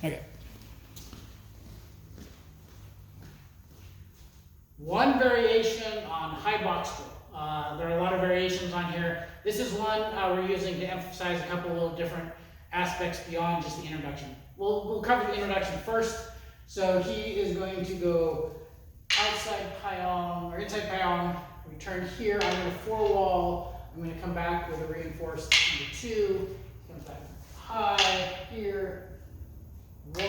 Okay. One variation on high box drill. There are a lot of variations on here. This is one we're using to emphasize a couple of little different aspects beyond just the introduction. We'll cover the introduction first. So he is going to go outside Pyong, or inside Pyong, return here. I'm going to four wall. I'm going to come back with a reinforced number 2. Comes back high here. 1.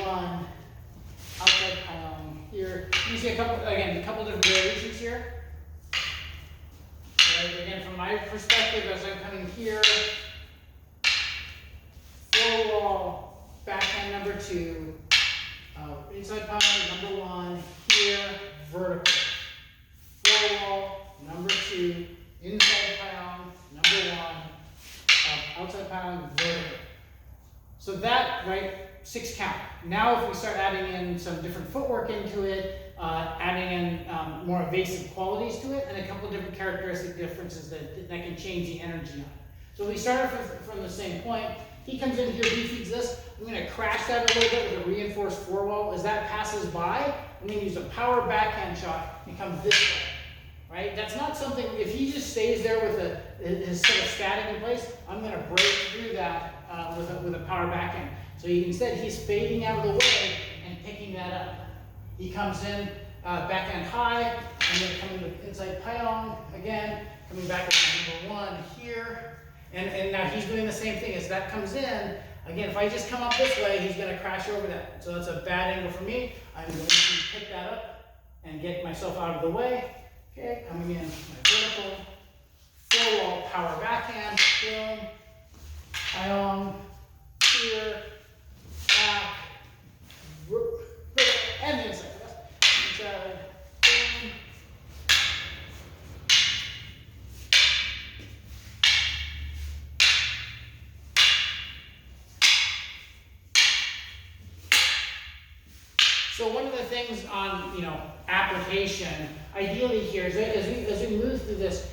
Outside Pyong here. You see a couple different variations here. Right, again, from my perspective, as I'm coming here, four wall, backhand number 2, inside Pyong number 1, here, vertical. Four wall, number 2, inside Pyong number 1, outside Pyong vertical. So that, right, 6 count. Now if we start adding in some different footwork into it, adding in more evasive qualities to it, and a couple different characteristic differences that can change the energy on it. So we start off from the same point. He comes in here, he feeds this. I'm going to crash that a little bit with a reinforced four wall. As that passes by, I'm going to use a power backhand shot and come this way. Right? That's not something, if he just stays there with his sort of static in place, I'm going to break through that with a power backhand. So instead, he's fading out of the way and picking that up. He comes in backhand high, and then coming to inside Pyong again, coming back with number 1 here. And now he's doing the same thing. As that comes in, again, if I just come up this way, he's going to crash over that. So that's a bad angle for me. I'm going to pick that up and get myself out of the way. Okay, coming in my vertical, four wall power backhand, boom, Pyong, here, back, and the inside. Inside, boom. So one of the things on, application, ideally here, is as we move through this,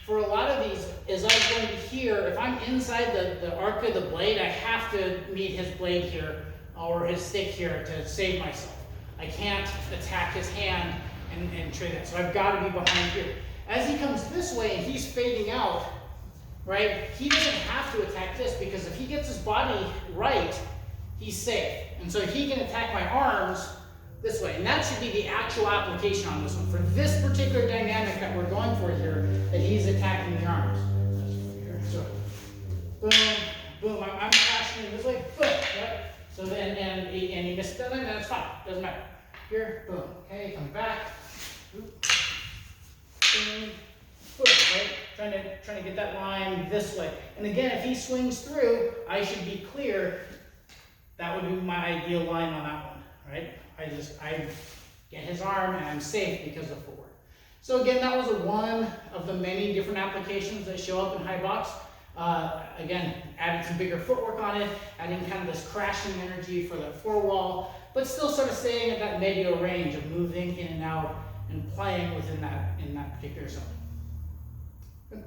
for a lot of these, as I'm going to here, if I'm inside the arc of the blade, I have to meet his blade here, or his stick here to save myself. I can't attack his hand and trade that, so I've got to be behind here. As he comes this way and he's fading out, right, he doesn't have to attack this, because if he gets his body right, he's safe. And so he can attack my arms this way. And that should be the actual application on this one. For this particular dynamic that we're going for here, that he's attacking the arms. So, boom, boom. I'm crashing in this way, boom, right? So then, and he missed that, and that's fine. Doesn't matter. Here, boom. Okay, comes back. Boom, boom, right? Trying to get that line this way. And again, if he swings through, I should be clear. That would be my ideal line on that one, right? I get his arm and I'm safe because of footwork. So again, that was one of the many different applications that show up in high box. Again, adding some bigger footwork on it, adding kind of this crashing energy for the four wall, but still sort of staying at that medio range of moving in and out and playing within in that particular zone. Good.